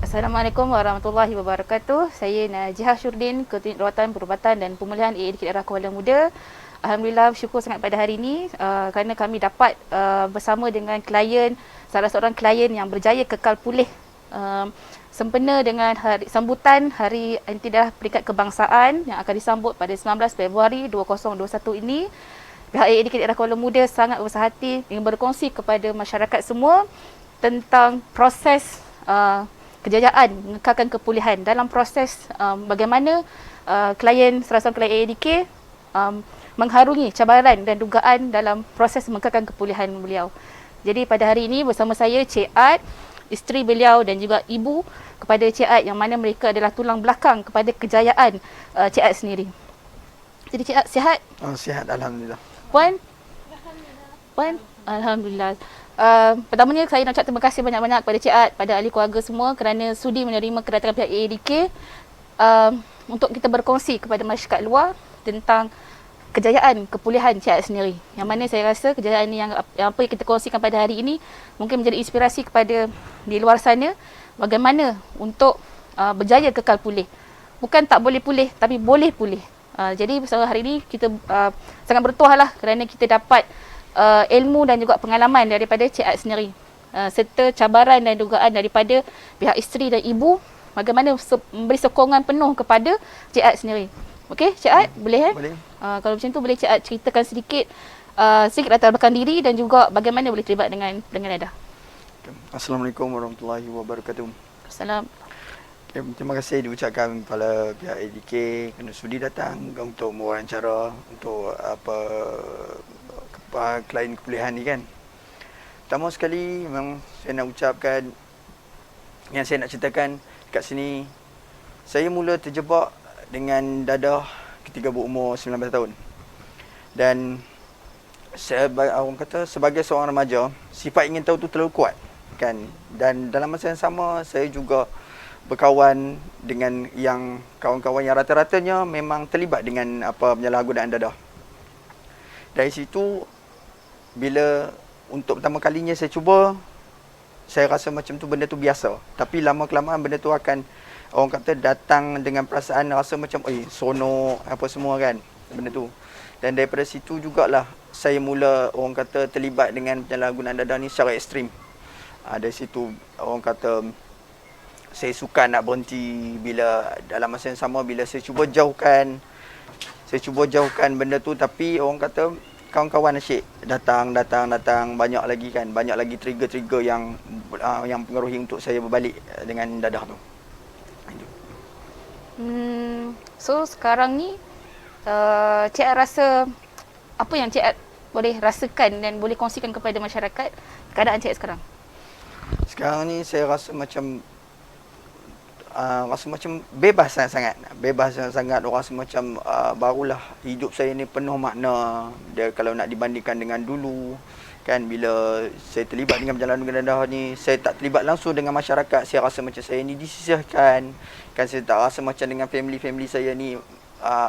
Assalamualaikum warahmatullahi wabarakatuh. Saya Najihah Syurdin, Ketua Rawatan Perubatan dan Pemulihan AADK Daerah Kuala Muda. Alhamdulillah, bersyukur sangat pada hari ini kerana kami dapat bersama dengan klien, salah seorang klien yang berjaya kekal pulih sempena dengan sambutan Hari Anti Darah Peringkat Kebangsaan yang akan disambut pada 19 Februari 2021 ini. Pihak AADK Daerah Kuala Muda sangat bersahati ingin berkongsi kepada masyarakat semua tentang proses kejayaan mengekalkan kepulihan dalam proses bagaimana klien salah seorang klien AADK mengharungi cabaran dan dugaan dalam proses mengekalkan kepulihan beliau. Jadi pada hari ini bersama saya Cik Ad, isteri beliau dan juga ibu kepada Cik Ad yang mana mereka adalah tulang belakang kepada kejayaan Cik Ad sendiri. Jadi Cik Ad sihat? Oh, sihat alhamdulillah. Puan? Puan? Alhamdulillah. Pertamanya saya nak ucap terima kasih banyak-banyak kepada Cik Ad, pada ahli keluarga semua kerana sudi menerima kedatangan pihak AADK untuk kita berkongsi kepada masyarakat luar tentang kejayaan kepulihan Cik Ad sendiri. Yang mana saya rasa kejayaan ini yang apa yang kita kongsikan pada hari ini mungkin menjadi inspirasi kepada di luar sana bagaimana untuk berjaya kekal pulih. Bukan tak boleh pulih tapi boleh pulih. Jadi bersama hari ini kita sangat bertuah lah kerana kita dapat ilmu dan juga pengalaman daripada Cik Ad sendiri serta cabaran dan dugaan daripada pihak isteri dan ibu bagaimana memberi sokongan penuh kepada Cik Ad sendiri. Okey, Cik Ad, boleh Boleh. kalau macam tu boleh Cik Ad ceritakan sedikit latar belakang diri dan juga bagaimana boleh terlibat dengan Dadah. Assalamualaikum warahmatullahi wabarakatuh. Assalamualaikum. Okay, terima kasih diucapkan kepada pihak AADK kerana sudi datang untuk mewawancara untuk klien kepulihan ni kan. Pertama sekali memang saya nak ucapkan yang saya nak ceritakan kat sini, saya mula terjebak dengan dadah ketika berumur 19 tahun. Dan saya orang kata sebagai seorang remaja, sifat ingin tahu tu terlalu kuat kan. Dan dalam masa yang sama saya juga berkawan dengan yang kawan-kawan yang rata-ratanya memang terlibat dengan penyalahgunaan dadah. Dari situ bila untuk pertama kalinya saya cuba, saya rasa macam tu benda tu biasa. Tapi lama-kelamaan benda tu akan orang kata datang dengan perasaan rasa macam seronok apa semua kan benda tu. Dan daripada situ jugalah saya mula orang kata terlibat dengan penyalahgunaan dadah ni secara ekstrim. Dari situ orang kata saya suka nak berhenti bila dalam masa yang sama bila saya cuba jauhkan benda tu, tapi orang kata kawan-kawan asyik datang banyak lagi kan, banyak lagi trigger-trigger yang pengaruhi untuk saya berbalik dengan dadah tu. So sekarang ni Cik Ad rasa apa yang Cik Ad boleh rasakan dan boleh kongsikan kepada masyarakat keadaan Cik Ad sekarang? Sekarang ni saya rasa macam bebas sangat. Rasa macam barulah hidup saya ni penuh makna. Dia kalau nak dibandingkan dengan dulu kan, bila saya terlibat dengan perjalanan dadah ni, saya tak terlibat langsung dengan masyarakat. Saya rasa macam saya ni disisihkan kan. Saya tak rasa macam dengan family saya ni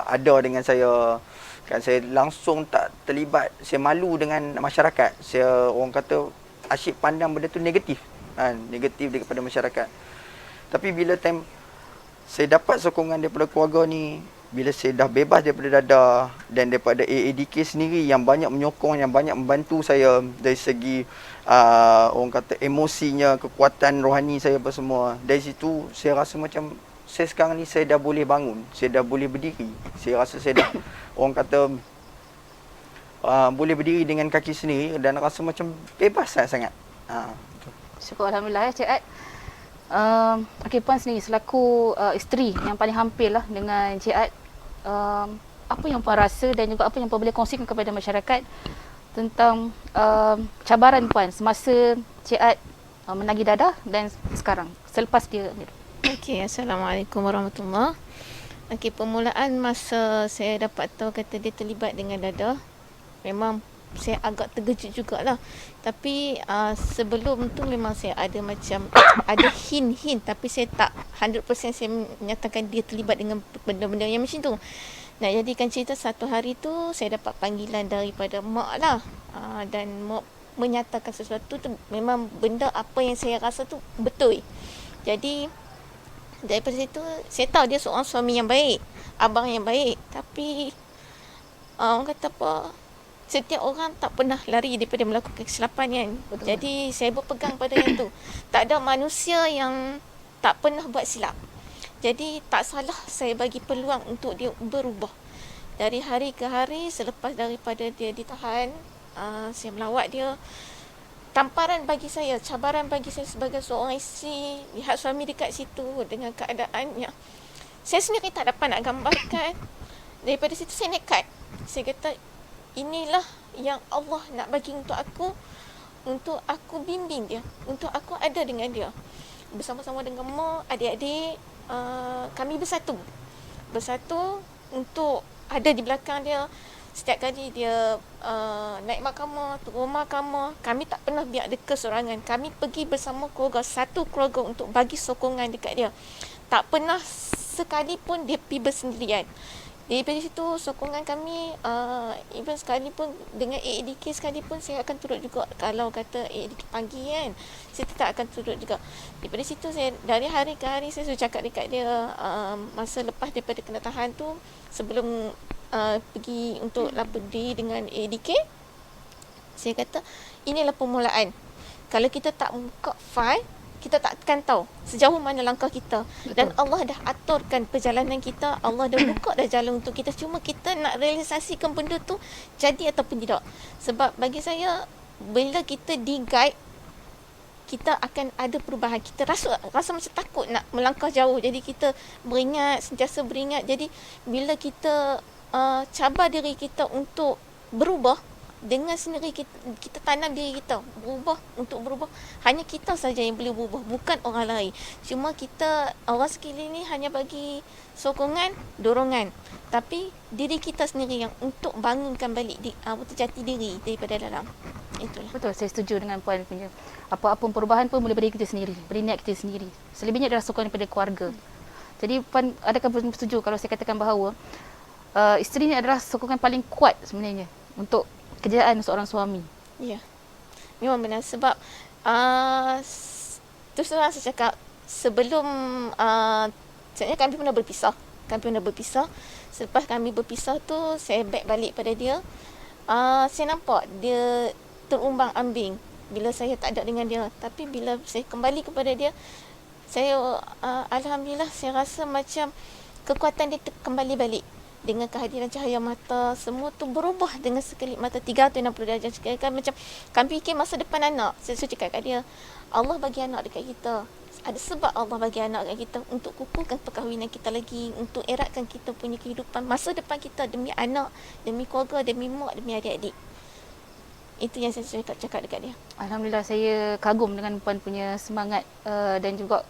ada dengan saya kan. Saya langsung tak terlibat. Saya malu dengan masyarakat. Saya orang kata asyik pandang benda tu negatif kan, negatif daripada masyarakat. Tapi bila time saya dapat sokongan daripada keluarga ni, bila saya dah bebas daripada dadah dan daripada AADK sendiri yang banyak menyokong, yang banyak membantu saya dari segi orang kata emosinya, kekuatan rohani saya apa semua. Dari situ saya rasa macam saya sekarang ni saya dah boleh bangun, saya dah boleh berdiri. Saya rasa saya dah orang kata boleh berdiri dengan kaki sendiri dan rasa macam bebas sangat. Syukur alhamdulillah Cik Ad. Okey, Puan sendiri selaku isteri yang paling hampir lah dengan Cik Ad, apa yang Puan rasa dan juga apa yang Puan boleh kongsikan kepada masyarakat tentang cabaran Puan semasa Cik Ad menagih dadah dan sekarang selepas dia? Okey, Assalamualaikum warahmatullahi. Okey, permulaan masa saya dapat tahu kata dia terlibat dengan dadah, memang saya agak terkejut jugalah. Tapi sebelum tu memang saya ada macam ada hint tapi saya tak 100% saya menyatakan dia terlibat dengan benda-benda yang macam tu. Nak jadikan cerita, satu hari tu saya dapat panggilan daripada mak lah, dan mak menyatakan sesuatu tu memang benda apa yang saya rasa tu betul. Jadi Daripada situ saya tahu dia seorang suami yang baik, abang yang baik, tapi orang kata apa, setiap orang tak pernah lari daripada melakukan kesilapan kan. Betul. Jadi saya berpegang pada yang tu. Tak ada manusia yang tak pernah buat silap. Jadi tak salah saya bagi peluang untuk dia berubah. Dari hari ke hari selepas daripada dia ditahan, saya melawat dia. Tamparan bagi saya, cabaran bagi saya sebagai seorang isteri, lihat suami dekat situ dengan keadaan yang saya sendiri tak dapat nak gambarkan. Daripada situ saya nekat. Saya kata, inilah yang Allah nak bagi untuk aku bimbing dia, untuk aku ada dengan dia. Bersama-sama dengan mak, adik-adik, kami bersatu untuk ada di belakang dia. Setiap kali dia naik mahkamah, turun mahkamah, kami tak pernah biar dia kesorangan. Kami pergi bersama keluarga, satu keluarga untuk bagi sokongan dekat dia. Tak pernah sekalipun dia pergi bersendirian. Daripada situ sokongan kami, even sekalipun dengan AADK sekalipun saya akan turut juga. Kalau kata AADK pagi kan, saya tetap akan turut juga. Daripada situ saya, dari hari ke hari saya sudah cakap dekat dia, masa lepas daripada kena tahan tu, sebelum pergi untuk lapor diri dengan AADK, saya kata inilah permulaan. Kalau kita tak buka file, kita tak akan tahu sejauh mana langkah kita. Betul. Dan Allah dah aturkan perjalanan kita, Allah dah buka dah jalan untuk kita. Cuma kita nak realisasikan benda tu jadi ataupun tidak. Sebab bagi saya, bila kita di-guide, kita akan ada perubahan. Kita rasa macam takut nak melangkah jauh. Jadi kita sentiasa beringat. Jadi bila kita cabar diri kita untuk berubah, dengan sendiri kita tanam diri kita untuk berubah. Hanya kita saja yang boleh berubah, bukan orang lain. Cuma kita, orang sekeliling ni hanya bagi sokongan, dorongan. Tapi diri kita sendiri yang untuk bangunkan balik jati diri daripada dalam. Itulah. Betul, saya setuju dengan Puan punya. Apa-apa perubahan pun boleh dari kita sendiri, dari niat kita sendiri. Selebihnya adalah sokongan daripada keluarga. Jadi Puan, adakah Puan setuju kalau saya katakan bahawa isteri ni adalah sokongan paling kuat sebenarnya untuk kejayaan seorang suami? Ya. Memang benar. Sebab terus terang saya cakap, sebelum sebenarnya kami pernah berpisah. Selepas kami berpisah tu, saya back balik pada dia. Saya nampak dia terumbang ambing bila saya tak ada dengan dia. Tapi bila saya kembali kepada dia, saya alhamdulillah, saya rasa macam kekuatan dia kembali balik. Dengan kehadiran cahaya mata, semua tu berubah dengan sekelip mata 360 darjah. Kan macam kami fikir masa depan anak. Saya cakap kat dia, Allah bagi anak dekat kita. Ada sebab Allah bagi anak dekat kita untuk kukuhkan perkahwinan kita lagi, untuk eratkan kita punya kehidupan masa depan kita demi anak, demi keluarga, demi mak, demi adik-adik. Itu yang saya cakap dekat dia. Alhamdulillah, saya kagum dengan Puan punya semangat dan juga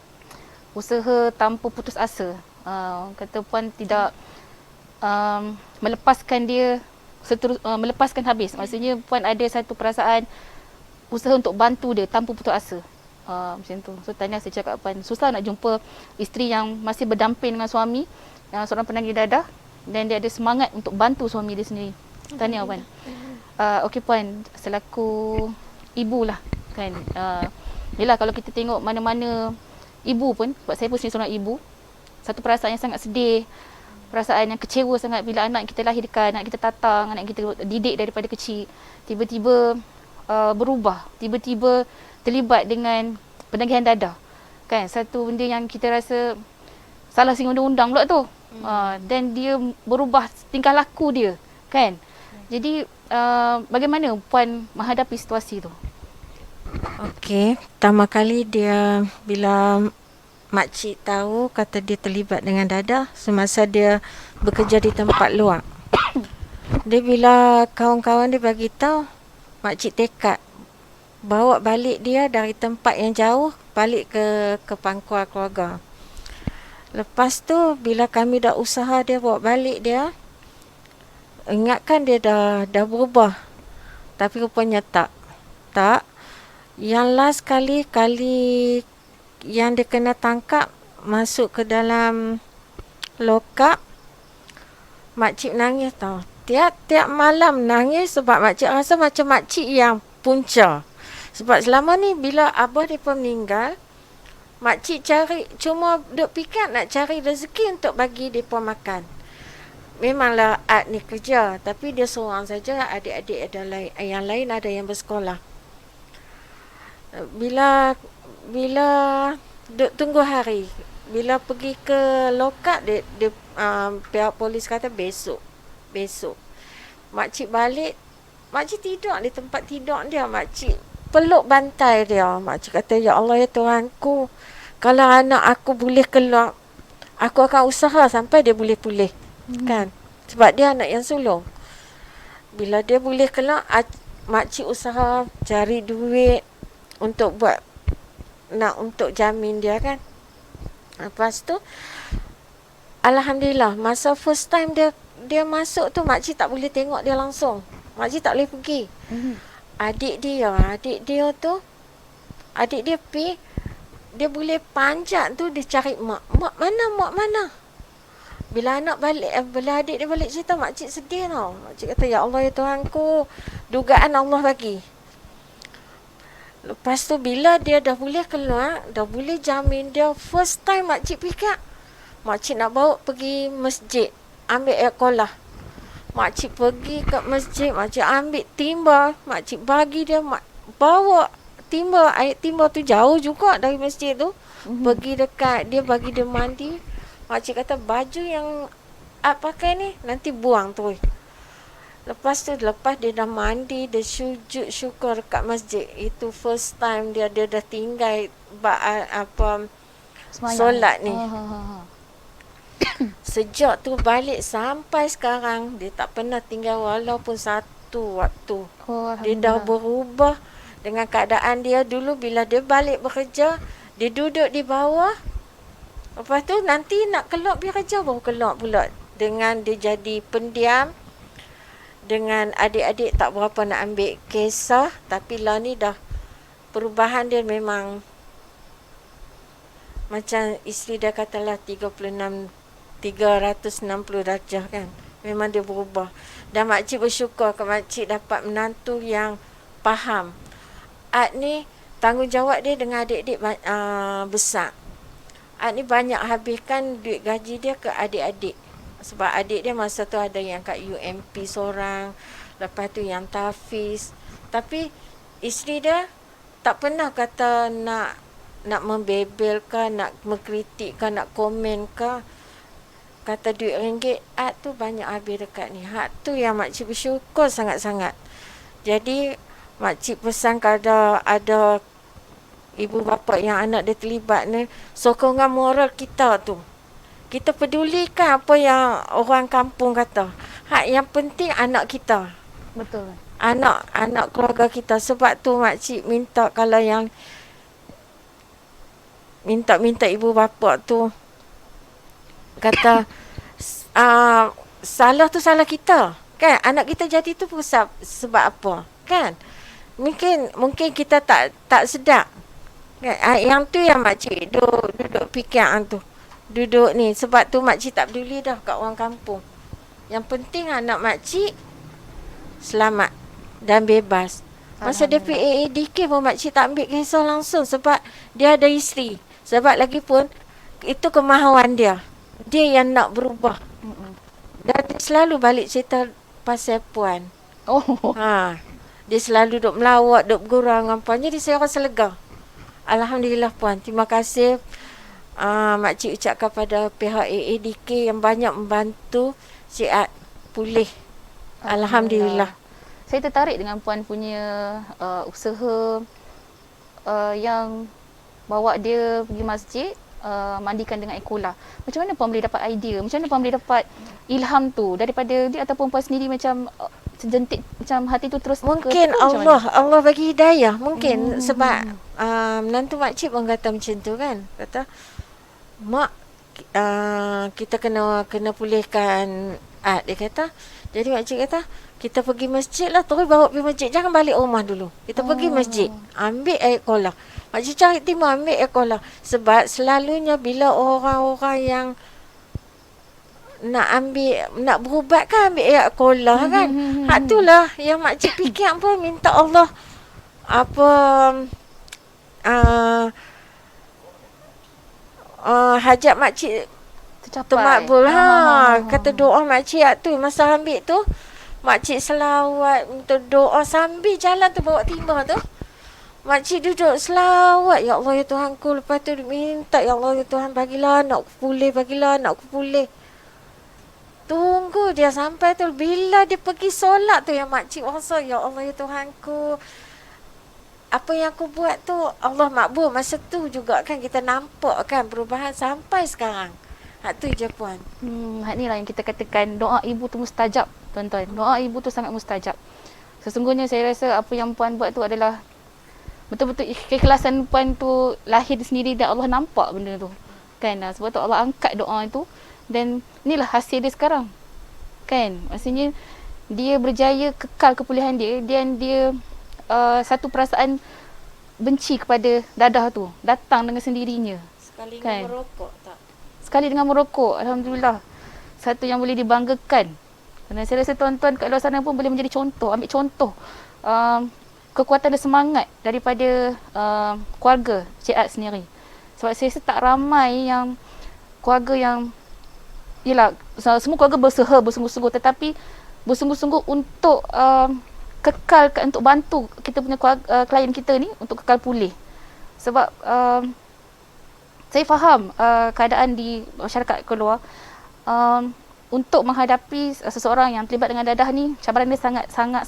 usaha tanpa putus asa. Kata Puan tidak melepaskan dia melepaskan habis. Maksudnya Puan ada satu perasaan usaha untuk bantu dia tanpa putus asa. Macam tu. So tanya saya cakap Puan, susah nak jumpa isteri yang masih berdamping dengan suami, yang seorang penagih dadah, dan dia ada semangat untuk bantu suami dia sendiri. Tahniah Puan. Okey Puan, selaku ibu lah kan. Yelah, kalau kita tengok mana-mana ibu pun, sebab saya pun seorang ibu, satu perasaan yang sangat sedih, perasaan yang kecewa sangat bila anak kita lahirkan, anak kita tatang, anak kita didik daripada kecil, tiba-tiba berubah, tiba-tiba terlibat dengan penagihan dadah. Kan, satu benda yang kita rasa salah singa undang-undang pula tu. Dan dia berubah tingkah laku dia, kan. Jadi bagaimana Puan menghadapi situasi tu? Okey, pertama kali dia bila makcik tahu kata dia terlibat dengan dadah semasa dia bekerja di tempat luar. Dia bila kawan-kawan dia bagi tahu, makcik tekad bawa balik dia dari tempat yang jauh balik ke pangkuan keluarga. Lepas tu bila kami dah usaha dia bawa balik dia, ingatkan dia dah berubah. Tapi rupanya tak. Yang last kali yang dia kena tangkap, masuk ke dalam lokap, makcik nangis tau. Tiap malam nangis sebab makcik rasa macam makcik yang punca. Sebab selama ni bila abah dia pun meninggal, Makcik cari, cuma duk fikir nak cari rezeki untuk bagi mereka makan. Memanglah Ad ni kerja, tapi dia seorang saja, adik-adik ada lain, yang lain ada yang bersekolah. Bila duk tunggu hari, bila pergi ke lokap, pihak polis kata besok. Makcik balik, makcik tidur di tempat tidur dia. Makcik peluk bantai dia. Makcik kata, ya Allah ya Tuhanku, kalau anak aku boleh keluar, aku akan usaha sampai dia boleh pulih. Kan? Sebab dia anak yang sulung. Bila dia boleh keluar, makcik usaha cari duit untuk untuk jamin dia kan. Lepas tu alhamdulillah, masa first time dia masuk tu, makcik tak boleh tengok dia langsung. Makcik tak boleh pergi. Adik dia pergi, dia boleh panjat tu, dia cari mak mana. Bila anak balik, bila adik dia balik cerita, makcik sedih tau. Makcik kata, ya Allah ya Tuhanku, dugaan Allah bagi. Lepas tu bila dia dah boleh keluar, dah boleh jamin dia, first time makcik fikir, makcik nak bawa pergi masjid, ambil air kolah. Makcik pergi ke masjid, makcik ambil timba, makcik bagi dia, bawa timba, air timba tu jauh juga dari masjid tu. Pergi dekat, dia bagi dia mandi. Makcik kata, baju yang pakai ni nanti buang tu. Lepas tu, lepas dia dah mandi, dia sujud syukur dekat masjid. Itu first time dia dah tinggal solat ni. Sejak tu balik sampai sekarang, dia tak pernah tinggal walaupun satu waktu. Dia dah berubah dengan keadaan dia dulu. Bila dia balik bekerja, dia duduk di bawah. Lepas tu nanti nak keluar pergi kerja, baru keluar pula. Dengan dia jadi pendiam, dengan adik-adik tak berapa nak ambil kisah. Tapi lah ni dah perubahan dia memang macam isteri dia katalah 360 darjah kan. Memang dia berubah. Dan makcik bersyukur ke makcik dapat menantu yang faham. Ad ni tanggungjawab dia dengan adik-adik besar. Ad ni banyak habiskan duit gaji dia ke adik-adik. Sebab adik dia masa tu ada yang kat UMP seorang, lepas tu yang tahfiz. Tapi isteri dia tak pernah kata nak membebel ke, nak mengkritik ke, nak komen ke. Kata duit ringgit Ad tu banyak habis dekat ni. Hak tu yang makcik bersyukur sangat-sangat. Jadi makcik pesan kalau ada ibu bapa yang anak dia terlibat ni, sokongan moral kita tu, kita pedulikan apa yang orang kampung kata. Hak yang penting anak kita. Betul. Anak keluarga kita. Sebab tu makcik minta, kalau yang minta ibu bapa tu kata salah tu salah kita kan. Anak kita jadi tu sebab apa kan. Mungkin kita tak sedar kan. Yang tu yang makcik duduk fikir tu. Duduk ni. Sebab tu makcik tak peduli dah kat orang kampung. Yang penting anak makcik selamat dan bebas. Masa dia PAADK pun makcik tak ambil kisah langsung sebab dia ada isteri. Sebab lagi pun itu kemahuan dia. Dia yang nak berubah. Dan dia selalu balik cerita pasal puan. Dia selalu duk melawat, duk bergurau dengan puan. Jadi saya rasa lega. Alhamdulillah puan. Terima kasih makcik ucapkan pada pihak AADK yang banyak membantu si Ad pulih. Alhamdulillah. Saya tertarik dengan puan punya usaha yang bawa dia pergi masjid, mandikan dengan air kolah. Macam mana puan boleh dapat idea? Macam mana puan boleh dapat ilham tu daripada dia, ataupun puan sendiri macam sejentik macam hati tu terus mungkin Allah bagi hidayah mungkin. Sebab menantu makcik pun kata macam tu kan. Kata mak, kita kena pulihkan Ad, dia kata. Jadi makcik kata kita pergi masjid lah, terus bawa pergi masjid, jangan balik rumah dulu. Kita pergi masjid, ambil air kolah. Makcik cari timah, ambil air kolah. Sebab selalunya bila orang-orang yang nak berubat kan, ambil air kolah kan. Hak tu lah yang makcik fikir apa, minta Allah hajat makcik Tercapai. termakbul. Kata doa makcik tu masa ambil tu, makcik selawat untuk doa sambil jalan tu bawa timba tu. Makcik duduk selawat, ya Allah ya Tuhanku. Lepas tu minta, ya Allah ya Tuhan, bagilah anak aku pulih, bagilah anak aku pulih. Tunggu dia sampai tu. Bila dia pergi solat tu yang makcik rasa, ya Allah ya Tuhanku, apa yang aku buat tu Allah makbul. Masa tu juga kan kita nampak kan perubahan sampai sekarang. Tu je puan. Hak ni lah yang kita katakan doa ibu tu mustajab, tuan-tuan. Doa ibu tu sangat mustajab. Sesungguhnya saya rasa apa yang puan buat tu adalah betul-betul keikhlasan puan tu lahir sendiri dan Allah nampak benda tu. Kan? Sebab tu Allah angkat doa itu dan inilah hasil dia sekarang. Kan? Maksudnya dia berjaya kekal kepulihan dia dan dia satu perasaan benci kepada dadah tu datang dengan sendirinya. Sekali Kan? merokok tak? Sekali dengan merokok, alhamdulillah. Satu yang boleh dibanggakan. Dan saya rasa tuan-tuan kat luar sana pun boleh menjadi contoh, ambil contoh kekuatan dan semangat daripada keluarga Cik Ad sendiri. Sebab saya rasa tak ramai yang keluarga yang yelah, semua keluarga berusaha bersungguh-sungguh, tetapi bersungguh-sungguh untuk kekal, untuk bantu kita punya klien kita ni untuk kekal pulih. Sebab saya faham keadaan di masyarakat keluar, untuk menghadapi seseorang yang terlibat dengan dadah ni, cabaran dia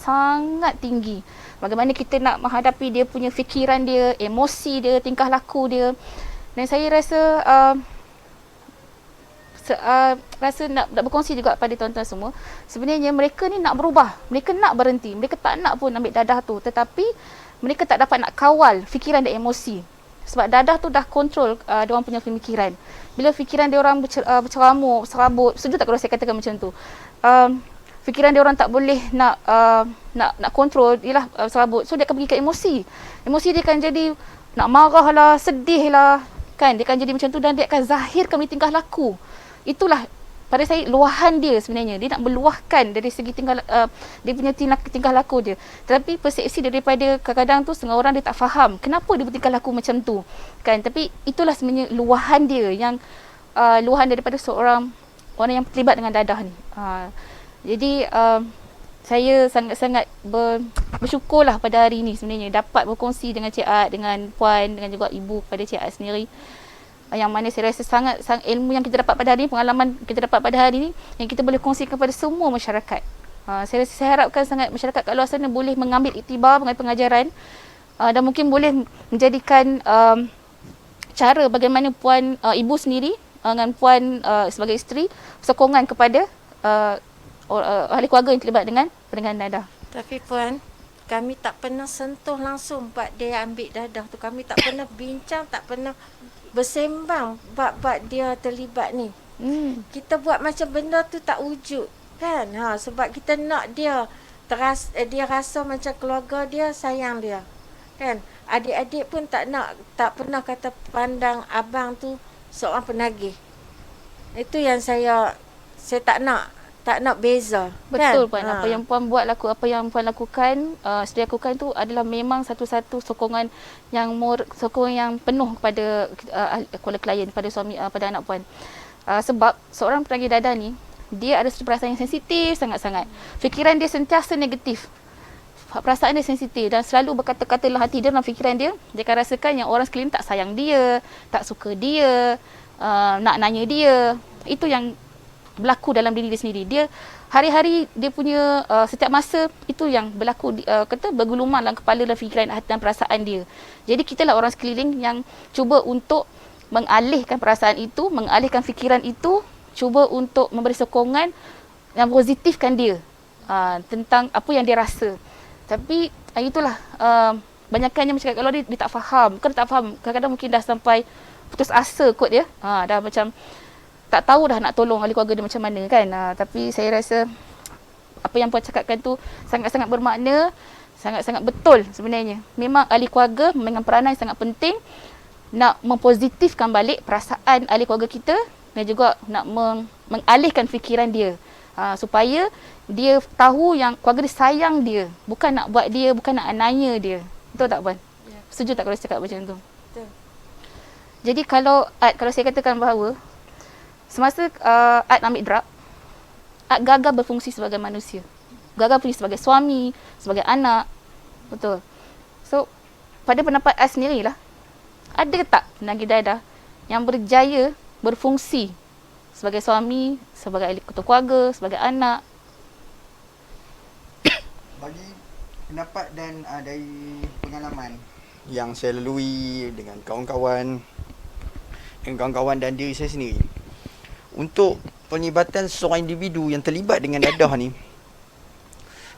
sangat tinggi. Bagaimana kita nak menghadapi dia punya fikiran dia, emosi dia, tingkah laku dia. Dan saya rasa rasa nak berkongsi juga pada tuan-tuan semua. Sebenarnya mereka ni nak berubah, mereka nak berhenti, mereka tak nak pun ambil dadah tu, tetapi mereka tak dapat nak kawal fikiran dan emosi. Sebab dadah tu dah kontrol diorang punya pemikiran. Bila fikiran diorang berceramuk, serabut, setuju tak kalau saya katakan macam tu? Fikiran diorang tak boleh nak kontrol, ialah serabut. So dia akan pergi ke emosi. Emosi dia akan jadi nak marah lah, sedih lah, kan? Dia akan jadi macam tu dan dia akan zahirkan tingkah laku. Itulah pada saya luahan dia sebenarnya. Dia nak meluahkan dari segi dia punya tingkah laku dia. Tetapi persepsi daripada kadang-kadang tu setengah orang dia tak faham kenapa dia bertingkah laku macam tu. Kan? Tapi itulah sebenarnya luahan dia yang luahan daripada seorang orang yang terlibat dengan dadah ni. Jadi saya sangat-sangat bersyukurlah pada hari ini sebenarnya dapat berkongsi dengan Cik Ad, dengan Puan, dengan juga Ibu kepada Cik Ad sendiri. Yang mana saya rasa sangat ilmu yang kita dapat pada hari ini, pengalaman kita dapat pada hari ini yang kita boleh kongsikan kepada semua masyarakat. Saya harapkan sangat masyarakat kat luar sana boleh mengambil iktibar mengenai pengajaran dan mungkin boleh menjadikan cara bagaimana Puan Ibu sendiri dengan Puan sebagai isteri sokongan kepada ahli keluarga yang terlibat dengan dadah. Tapi Puan, kami tak pernah sentuh langsung bab dia ambil dadah tu. Kami tak pernah bincang, tak pernah bersembang bab dia terlibat ni. Kita buat macam benda tu tak wujud kan. Sebab kita nak dia dia rasa macam keluarga dia sayang dia kan. Adik-adik pun tak pernah kata pandang abang tu seorang penagih. Itu yang saya tak nak beza. Betul kan? Puan. Apa yang Puan buat, apa yang Puan lakukan, sedia lakukan tu adalah memang satu-satu sokongan yang penuh kepada kepada klien, pada suami, pada anak Puan. Sebab seorang penagih dadah ni, dia ada satu perasaan yang sensitif sangat-sangat. Fikiran dia sentiasa negatif. Perasaan dia sensitif dan selalu berkata-kata dalam hati dia, dalam fikiran dia, dia akan rasakan yang orang sekeliling tak sayang dia, tak suka dia, nak nanya dia. Itu yang berlaku dalam diri dia sendiri. Dia hari-hari dia punya setiap masa itu yang berlaku berguluman dalam kepala dan fikiran dan perasaan dia. Jadi kita lah orang sekeliling yang cuba untuk mengalihkan perasaan itu, mengalihkan fikiran itu, cuba untuk memberi sokongan yang positifkan dia tentang apa yang dia rasa. Tapi itulah banyakkannya masyarakat kalau dia tak faham. Bukan tak faham, kadang-kadang mungkin dah sampai putus asa kot dia. Dah macam tak tahu dah nak tolong ahli keluarga dia macam mana kan. Tapi saya rasa apa yang Puan cakapkan tu sangat-sangat bermakna, sangat-sangat betul sebenarnya. Memang ahli keluarga memegang peranan yang sangat penting nak mempositifkan balik perasaan ahli keluarga kita dan juga nak mengalihkan fikiran dia supaya dia tahu yang keluarga dia sayang dia, bukan nak buat dia, bukan nak nanya dia. Betul tak Puan? Ya. Setuju tak kalau saya cakap macam tu? Betul. Jadi kalau saya katakan bahawa semasa Art ambil drug, Art gagal berfungsi sebagai manusia. Gagal berfungsi sebagai suami, sebagai anak. Betul. So, pada pendapat Art sendirilah, ada tak penagih dadah yang berjaya berfungsi sebagai suami, sebagai ahli ketua keluarga, sebagai anak? Bagi pendapat dan dari pengalaman yang saya lalui dengan kawan-kawan dan diri saya sendiri, untuk penglibatan seorang individu yang terlibat dengan dadah ni,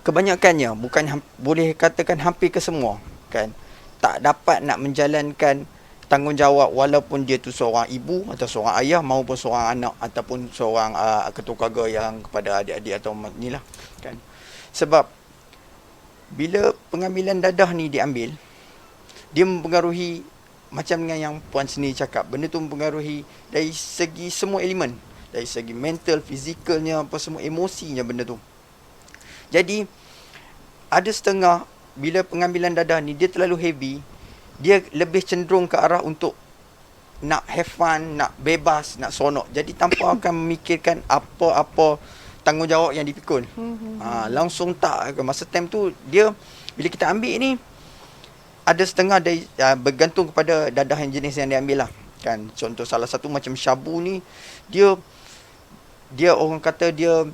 kebanyakannya, bukan boleh katakan hampir kesemua, kan, tak dapat nak menjalankan tanggungjawab walaupun dia tu seorang ibu atau seorang ayah maupun seorang anak ataupun seorang ketua keluarga yang kepada adik-adik atau ni lah, kan. Sebab bila pengambilan dadah ni diambil, dia mempengaruhi macam dengan yang Puan sendiri cakap, benda tu mempengaruhi dari segi semua elemen, dari segi mental, fizikalnya, apa semua, emosinya benda tu. Jadi ada setengah bila pengambilan dadah ni dia terlalu heavy, dia lebih cenderung ke arah untuk nak have fun, nak bebas, nak seronok. Jadi tanpa akan memikirkan apa-apa tanggungjawab yang dipikul. Langsung tak, masa time tu dia bila kita ambil ni, ada setengah dari bergantung kepada dadah yang jenis yang diambil lah, kan. Contoh salah satu macam syabu ni, dia orang kata dia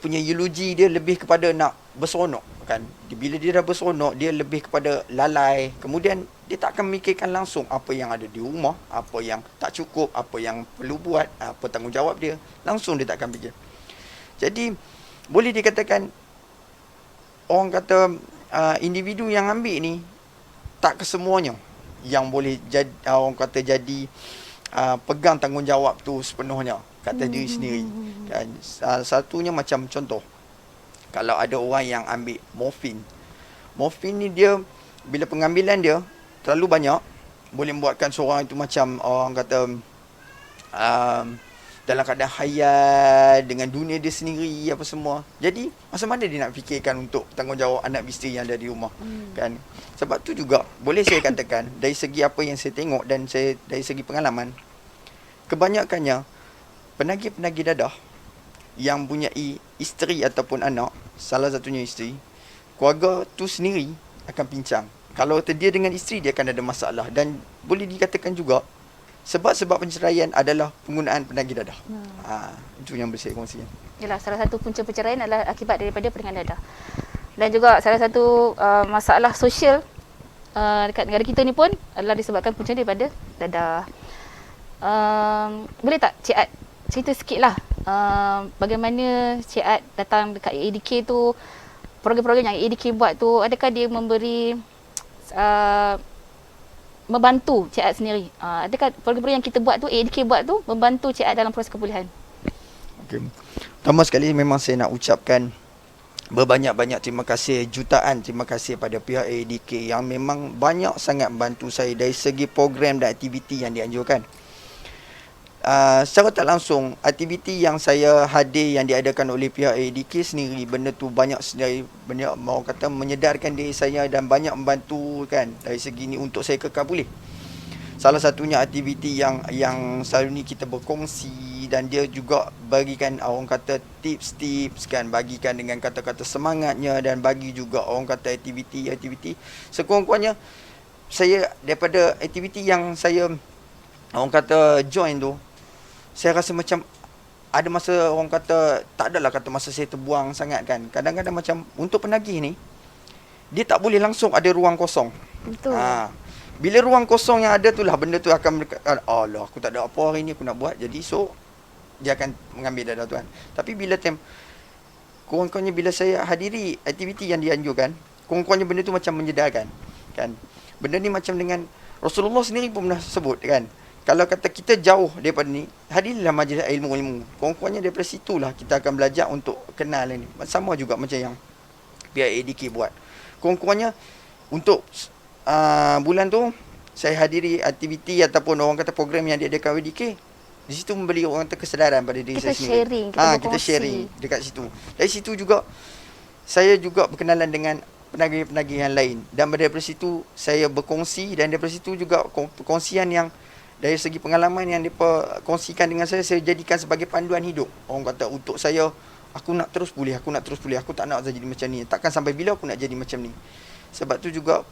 punya eulogy dia lebih kepada nak berseronok, kan. Bila dia dah berseronok, dia lebih kepada lalai. Kemudian dia tak akan memikirkan langsung apa yang ada di rumah, apa yang tak cukup, apa yang perlu buat, apa tanggungjawab dia. Langsung dia tak akan fikir. Jadi boleh dikatakan orang kata individu yang ambil ni tak kesemuanya yang boleh jadi, orang kata jadi pegang tanggungjawab tu sepenuhnya kata diri sendiri, kan. Satunya macam contoh, kalau ada orang yang ambil morfin ni, dia bila pengambilan dia terlalu banyak, boleh membuatkan seorang itu macam orang kata dalam keadaan khayal dengan dunia dia sendiri apa semua. Jadi macam mana dia nak fikirkan untuk tanggungjawab anak bisteri yang ada di rumah, kan. Sebab tu juga boleh saya katakan dari segi apa yang saya tengok dan dari segi pengalaman, kebanyakannya penagih-penagih dadah yang mempunyai isteri ataupun anak, salah satunya isteri, keluarga tu sendiri akan pincang. Kalau dia dengan isteri, dia akan ada masalah. Dan boleh dikatakan juga sebab-sebab penceraian adalah penggunaan penagih dadah. Itu yang boleh saya kongsikan. Yalah, salah satu punca perceraian adalah akibat daripada peringatan dadah. Dan juga salah satu masalah sosial dekat negara kita ni pun adalah disebabkan punca daripada dadah. Boleh tak Cik Ad cerita sikit lah bagaimana Cik Ad datang dekat ADK tu, program-program yang ADK buat tu, adakah dia memberi membantu Cik Ad sendiri? Adakah program-program yang kita buat tu, ADK buat tu, membantu Cik Ad dalam proses kepulihan? Okay. Pertama sekali memang saya nak ucapkan berbanyak-banyak terima kasih, jutaan terima kasih pada pihak ADK yang memang banyak sangat membantu saya dari segi program dan aktiviti yang dianjurkan. Secara tak langsung, aktiviti yang saya hadir yang diadakan oleh pihak ADK sendiri, benda tu banyak mau kata menyedarkan diri saya dan banyak membantu, kan, dari segi ni untuk saya kekal pulih. Salah satunya aktiviti yang selalu ni kita berkongsi, dan dia juga bagikan orang kata tips-tips, kan, bagikan dengan kata-kata semangatnya, dan bagi juga orang kata aktiviti sekurang-kurangnya. Saya daripada aktiviti yang saya orang kata join tu, saya rasa macam ada masa orang kata tak adalah kata masa saya terbuang sangat, kan. Kadang-kadang macam untuk penagih ni, dia tak boleh langsung ada ruang kosong. Betul. Bila ruang kosong yang ada tu lah, benda tu akan Allah, aku tak ada apa hari ni aku nak buat. Jadi so dia akan mengambil dadah tuan. Tapi bila time kurang-kurangnya bila saya hadiri aktiviti yang dianjurkan, kurang-kurangnya benda tu macam menyedarkan, kan. Benda ni macam dengan Rasulullah sendiri pun pernah sebut, kan, kalau kata kita jauh daripada ni, hadirilah majlis ilmu-ilmu. Kurang-kurangnya daripada situlah kita akan belajar untuk kenal ni. Sama juga macam yang pihak ADK buat. Kurang-kurangnya untuk bulan tu saya hadiri aktiviti ataupun orang kata program yang diadakan ADK. Di situ memberi orang kata kesedaran pada diri saya sendiri. Kita sharing dekat situ. Dari situ juga saya juga berkenalan dengan penagih-penagih yang lain, dan daripada situ saya berkongsi, dan daripada situ juga perkongsian yang dari segi pengalaman yang mereka kongsikan dengan saya jadikan sebagai panduan hidup. Orang kata untuk saya, aku nak terus pulih, aku tak nak jadi macam ni. Takkan sampai bila aku nak jadi macam ni. Sebab tu juga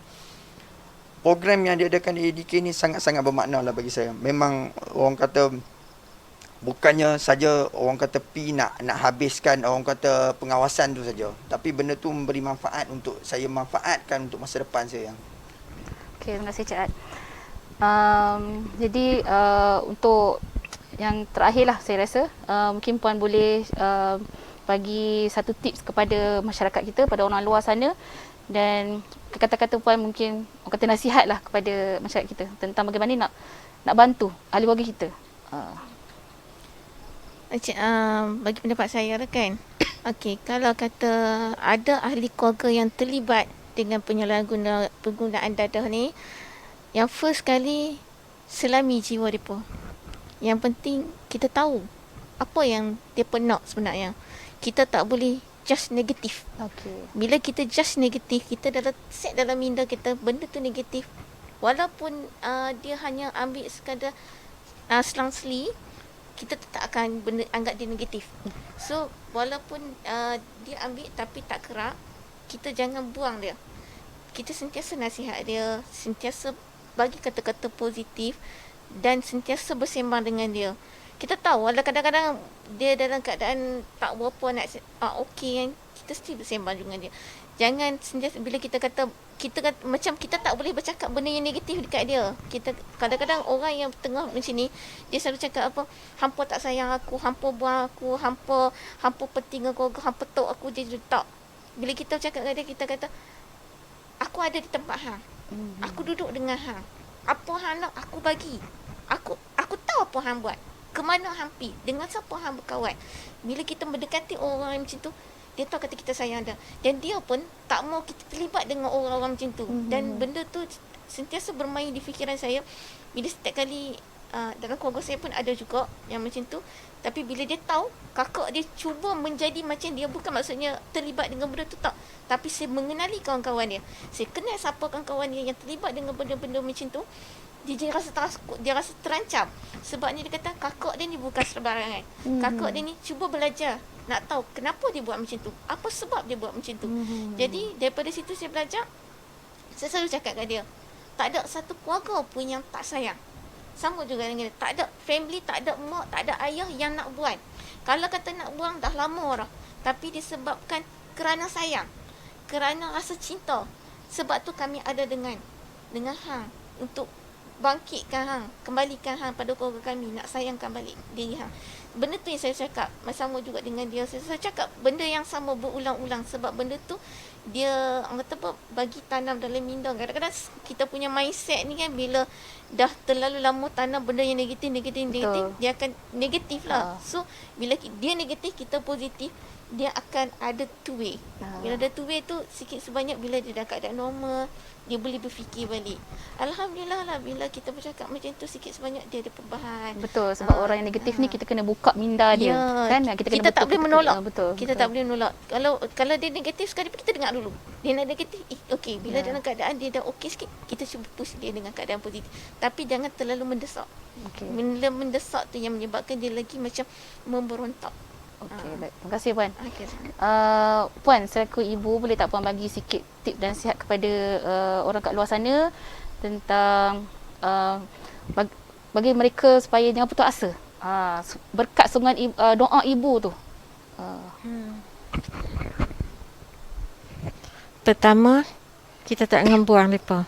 program yang diadakan di ADK ni sangat-sangat bermakna lah bagi saya. Memang orang kata bukannya saja orang kata nak habiskan orang kata pengawasan tu saja, tapi benda tu memberi manfaat untuk saya manfaatkan untuk masa depan saya. Okey, terima kasih Cik Ad. Jadi untuk yang terakhir lah saya rasa mungkin Puan boleh bagi satu tips kepada masyarakat kita, pada orang luar sana, dan kata-kata Puan mungkin orang kata nasihat lah kepada masyarakat kita tentang bagaimana nak bantu ahli keluarga kita. Bagi pendapat saya lah kan. Okey, kalau kata ada ahli keluarga yang terlibat dengan penggunaan dadah ni, yang first kali selami jiwa mereka. Yang penting kita tahu apa yang mereka nak sebenarnya. Kita tak boleh just negatif. Okey. Bila kita just negatif, kita dah set dalam minda kita benda tu negatif. Walaupun dia hanya ambil sekadar selang-seli, kita tetap akan anggap dia negatif. So walaupun dia ambil tapi tak kerak, kita jangan buang dia. Kita sentiasa nasihat dia, sentiasa bagi kata-kata positif dan sentiasa bersembang dengan dia. Kita tahu ada kadang-kadang dia dalam keadaan tak berapa nak okey kan, kita still bersembang dengan dia. Jangan sentiasa bila kita kata macam kita tak boleh bercakap benda yang negatif dekat dia. Kita kadang-kadang orang yang tengah macam ni, dia selalu cakap apa, hampa tak sayang aku, hampa buang aku, hampa penting aku, hampa tok aku je tak. Bila kita cakap dengan dia, kita kata aku ada di tempat hang. Aku duduk dengan hang. Apa hang nak aku bagi. Aku tahu apa hang buat. Ke mana hang pi, dengan siapa hang berkawan. Bila kita mendekati orang macam tu, dia tahu kata kita sayang dia. Dan dia pun tak mau kita terlibat dengan orang-orang macam tu. Dan benda tu sentiasa bermain di fikiran saya. Bila setiap kali dalam keluarga saya pun ada juga yang macam tu. Tapi bila dia tahu kakak dia cuba menjadi macam dia, bukan maksudnya terlibat dengan benda tu tak. Tapi saya mengenali kawan-kawan dia. Saya kenal siapa kawan-kawan dia yang terlibat dengan benda-benda macam tu. Dia rasa takut, dia rasa terancam. Sebabnya dia kata kakak dia ni bukan sembarangan. Kakak dia ni cuba belajar nak tahu kenapa dia buat macam tu, apa sebab dia buat macam tu. Jadi daripada situ saya belajar. Saya selalu cakap kat dia, tak ada satu keluarga pun yang tak sayang. Sama juga dengan dia, tak ada family, tak ada mak, tak ada ayah yang nak buang. Kalau kata nak buang dah lama dah, tapi disebabkan kerana sayang, kerana rasa cinta. Sebab tu kami ada dengan hang untuk bangkitkan hang, kembalikan hang pada keluarga kami, nak sayangkan balik diri hang. Benda tu yang saya cakap, sama juga dengan dia. Saya cakap benda yang sama berulang-ulang. Sebab benda tu dia orang kata apa, bagi tanam dalam minda. Kadang-kadang kita punya mindset ni kan, bila dah terlalu lama tanam benda yang negatif, dia akan negatif lah. So bila dia negatif, kita positif, dia akan ada two way. Bila ada two way tu, sikit sebanyak bila dia dah keadaan normal, dia boleh berfikir balik. Alhamdulillah lah, bila kita bercakap macam tu, sikit sebanyak dia ada perubahan. Betul, sebab orang yang negatif ni kita kena buka minda dia, kan? Kita tak boleh menolak. Betul. Kita tak boleh menolak. Kalau dia negatif sekali, kita dengar dulu. Dia nak negatif, okey. Bila dalam keadaan dia dah okey sikit, kita cuba push dia dengan keadaan positif. Tapi jangan terlalu mendesak. Bila mendesak tu yang menyebabkan dia lagi macam memberontak. Okey, baik. Terima kasih Puan. Okay. Puan, selaku ibu, boleh tak Puan bagi sikit tip dan nasihat kepada orang kat luar sana tentang bagi mereka supaya jangan putus asa berkat sokongan doa ibu tu? Pertama, kita tak jangan buang mereka.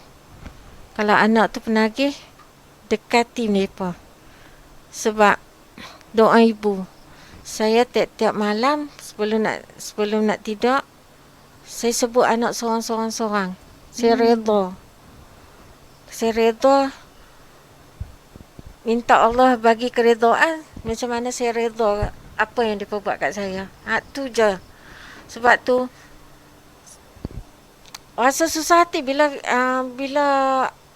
Kalau anak tu penagih, dekati mereka. Sebab doa ibu. Saya tiap-tiap malam sebelum nak tidur, saya sebut anak seorang-seorang. Saya redha. Saya redha. Minta Allah bagi keredaan. Macam mana saya redha apa yang dia buat kat saya. Tu je. Sebab tu rasa susah hati bila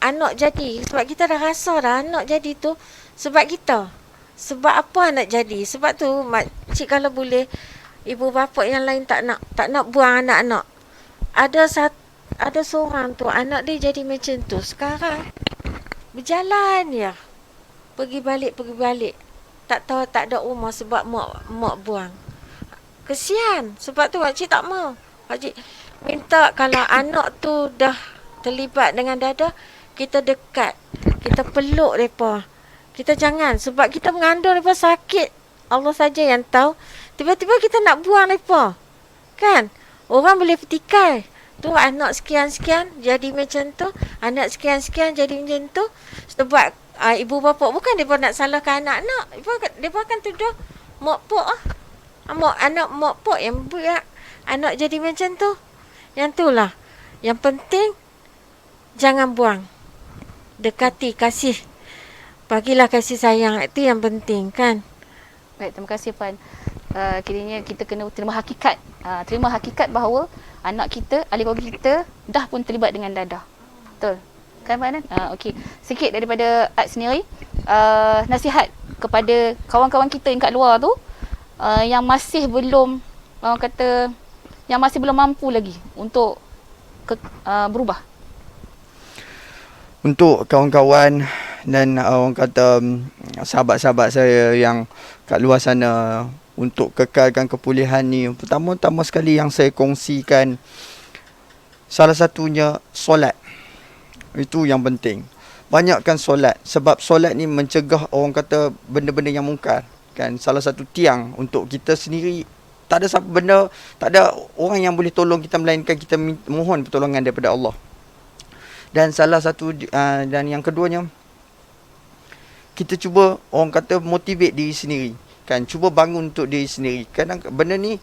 anak jadi. Sebab kita dah rasa dah anak jadi tu sebab kita. Sebab apa nak jadi? Sebab tu makcik kalau boleh, ibu bapa yang lain tak nak buang anak-anak. Ada seorang tu anak dia jadi macam tu. Sekarang berjalan ya. pergi balik. Tak tahu tak ada rumah sebab mak buang. Kesian. Sebab tu makcik tak mau. Makcik minta kalau anak tu dah terlibat dengan Dadah, kita dekat. Kita peluk mereka. Kita jangan. Sebab kita mengandung mereka sakit. Allah saja yang tahu. Tiba-tiba kita nak buang mereka. Kan? Orang boleh petikai. Tu anak sekian-sekian jadi macam tu. Anak sekian-sekian jadi macam tu. Sebab ibu bapa bukan mereka nak salahkan anak-anak. Mereka akan tuduh mak pok lah. Anak mak pok yang buat anak jadi macam tu. Yang tu lah. Yang penting jangan buang. Dekati, kasih. Bagilah kasih sayang. Itu yang penting kan. Baik, terima kasih Puan. Kiranya kita kena terima hakikat. Terima hakikat bahawa anak kita, ahli keluarga kita dah pun terlibat dengan Dadah. Betul? Kan Pak Anan? Okey. Sikit daripada Ad sendiri. Nasihat kepada kawan-kawan kita yang kat luar tu yang masih belum yang masih belum mampu lagi untuk berubah. Untuk kawan-kawan dan orang kata sahabat-sahabat saya yang kat luar sana, untuk kekalkan kepulihan ni, pertama-tama sekali yang saya kongsikan, salah satunya solat. Itu yang penting. Banyakkan solat, sebab solat ni mencegah orang kata benda-benda yang mungkar kan. Salah satu tiang untuk kita sendiri. Tak ada siapa benda, tak ada orang yang boleh tolong kita melainkan kita mohon pertolongan daripada Allah. Dan salah satu dan yang keduanya, kita cuba orang kata motivate diri sendiri kan, cuba bangun untuk diri sendiri. Kadang benda ni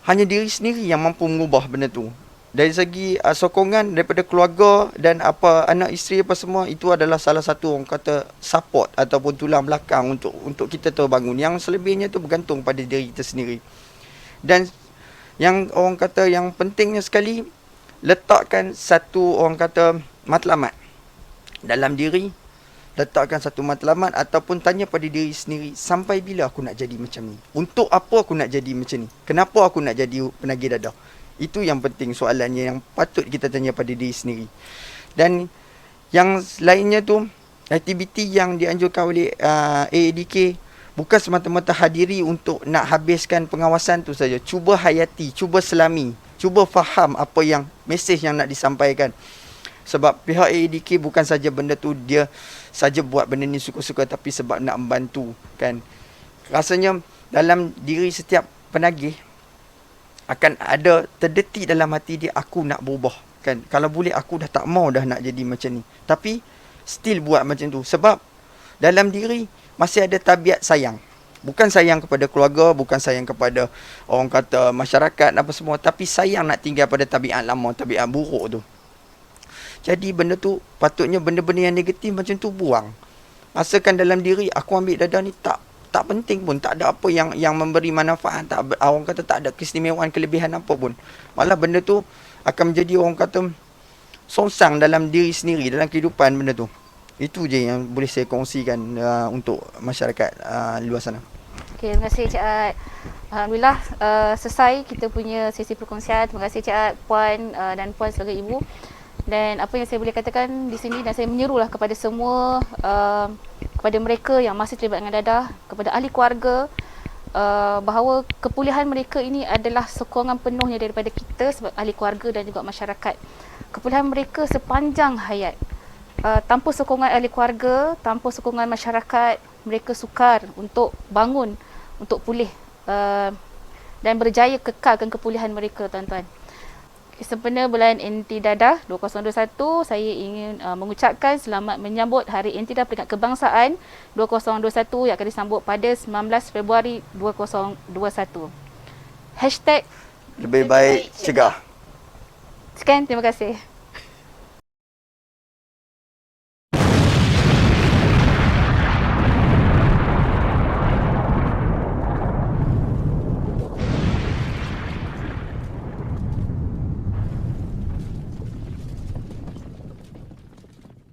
hanya diri sendiri yang mampu mengubah benda tu. Dari segi sokongan daripada keluarga dan apa anak isteri apa semua, itu adalah salah satu orang kata support ataupun tulang belakang untuk kita terbangun. Yang selebihnya tu bergantung pada diri kita sendiri. Dan yang orang kata yang pentingnya sekali, letakkan satu orang kata matlamat dalam diri. Letakkan satu matlamat ataupun tanya pada diri sendiri, sampai bila aku nak jadi macam ni? Untuk apa aku nak jadi macam ni? Kenapa aku nak jadi penagih dadah? Itu yang penting soalannya yang patut kita tanya pada diri sendiri. Dan yang lainnya tu, aktiviti yang dianjurkan oleh AADK bukan semata-mata hadiri untuk nak habiskan pengawasan tu saja. Cuba hayati, cuba selami, cuba faham apa yang mesej yang nak disampaikan. Sebab pihak AADK bukan saja benda tu dia saja buat benda ni suka-suka, tapi sebab nak membantu kan. Rasanya dalam diri setiap penagih akan ada terdetik dalam hati dia, aku nak berubah kan. Kalau boleh aku dah tak mau dah nak jadi macam ni, tapi still buat macam tu. Sebab dalam diri masih ada tabiat sayang. Bukan sayang kepada keluarga, bukan sayang kepada orang kata masyarakat apa semua, tapi sayang nak tinggal pada tabiat lama, tabiat buruk tu. Jadi benda tu patutnya benda-benda yang negatif macam tu buang. Rasakan dalam diri, aku ambil dadah ni tak penting pun, tak ada apa yang memberi manfaat, orang kata tak ada keistimewaan, kelebihan apa pun. Malah benda tu akan menjadi orang kata songsang dalam diri sendiri, dalam kehidupan benda tu. Itu je yang boleh saya kongsikan untuk masyarakat luar sana. Okay, terima kasih Cik Ad. Alhamdulillah selesai kita punya sesi perkongsian. Terima kasih Cik Ad, Puan dan Puan sebagai ibu. Dan apa yang saya boleh katakan di sini, dan saya menyerulah kepada semua, kepada mereka yang masih terlibat dengan dadah, kepada ahli keluarga, bahawa kepulihan mereka ini adalah sokongan penuhnya daripada kita sebagai ahli keluarga dan juga masyarakat. Kepulihan mereka sepanjang hayat. Tanpa sokongan ahli keluarga, tanpa sokongan masyarakat, mereka sukar untuk bangun, untuk pulih dan berjaya kekalkan kepulihan mereka, tuan-tuan. Sempena bulan Anti Dadah 2021, saya ingin mengucapkan selamat menyambut Hari Anti Dadah Peringkat Kebangsaan 2021 yang akan disambut pada 19 Februari 2021. #LebihBaik Cegah. Sekian, terima kasih.